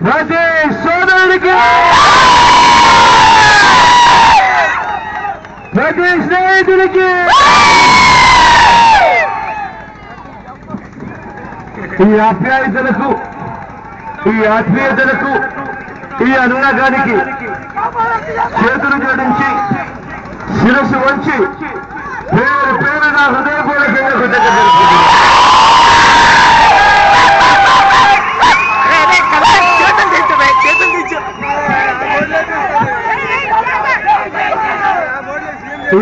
ప్రతి సోదరుడికి ప్రతి స్నేహితుడికి ఈ ఆప్యాయతలకు ఈ ఆత్మీయతలకు ఈ అనురాగానికి చేతులు జోడించి శిరస్సు వంచి పేరు పేరున హృదయపూర్వకంగా కృతజ్ఞతలు.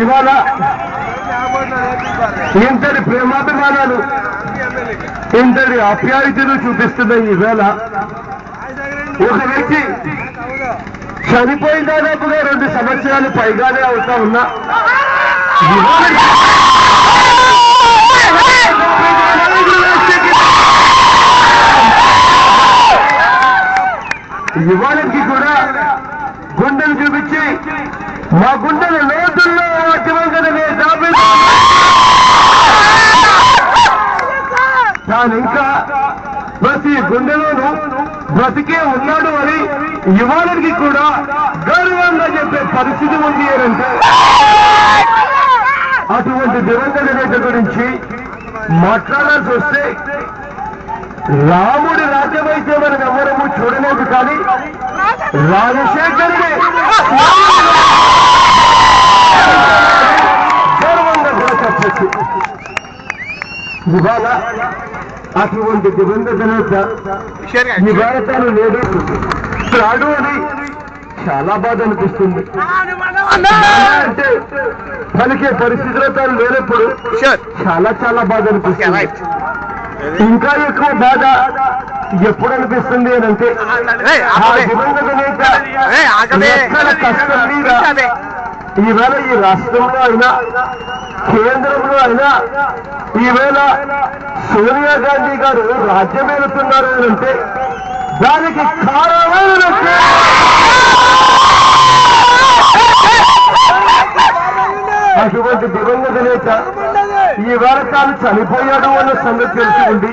ఇవాళ ఇంతటి ప్రేమాభిమానాలు ఇంతటి ఆప్యాయతలు చూపిస్తున్న ఈవేళ ఒక వ్యక్తి చనిపోయిన దాదాపుగా 2 సంవత్సరాలు పైగానే అవుతా ఉన్నా ఇవాళకి కూడా గుండెలు చూపించి మా గుండెల లోతుల్లో దివంగతనే తాను ఇంకా ప్రతి గుండెలోనూ బ్రతికే ఉన్నాడు అని ఇవాళకి కూడా గౌరవంగా చెప్పే పరిస్థితి ఉంది అంటే అటువంటి దివంగత నేత గురించి మాట్లాడాల్సి వస్తే రాముడి రాజ్యమైతే మనం ఎవరము చూడలేదు, కానీ రాజశేఖరుడే గౌరవంగా కూడా చెప్పచ్చు. ఇవాళ అటువంటి దివంగత నేత ఇవాళ తాను లేడు రాడు అని చాలా బాధ అనిపిస్తుంది. అంటే పలికే పరిస్థితిలో తాను లేనప్పుడు చాలా చాలా బాధ అనిపిస్తుంది. ఇంకా ఎక్కువ బాధ ఎప్పుడు అనిపిస్తుంది అని అంటే దివంగత నేత ఎక్కడ కష్టం మీద ఈవేళ ఈ రాష్ట్రంలో అయినా కేంద్రంలో అయినా ఈవేళ సోనియా గాంధీ గారు రాజ్యం వెళుతున్నారు అని అంటే దానికి కారణమైన అటువంటి దివంగత నేత ఈవేళ తాను చనిపోయాడు అన్న సంగతి తెలుసుకుంది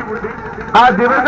ఆ దివంగత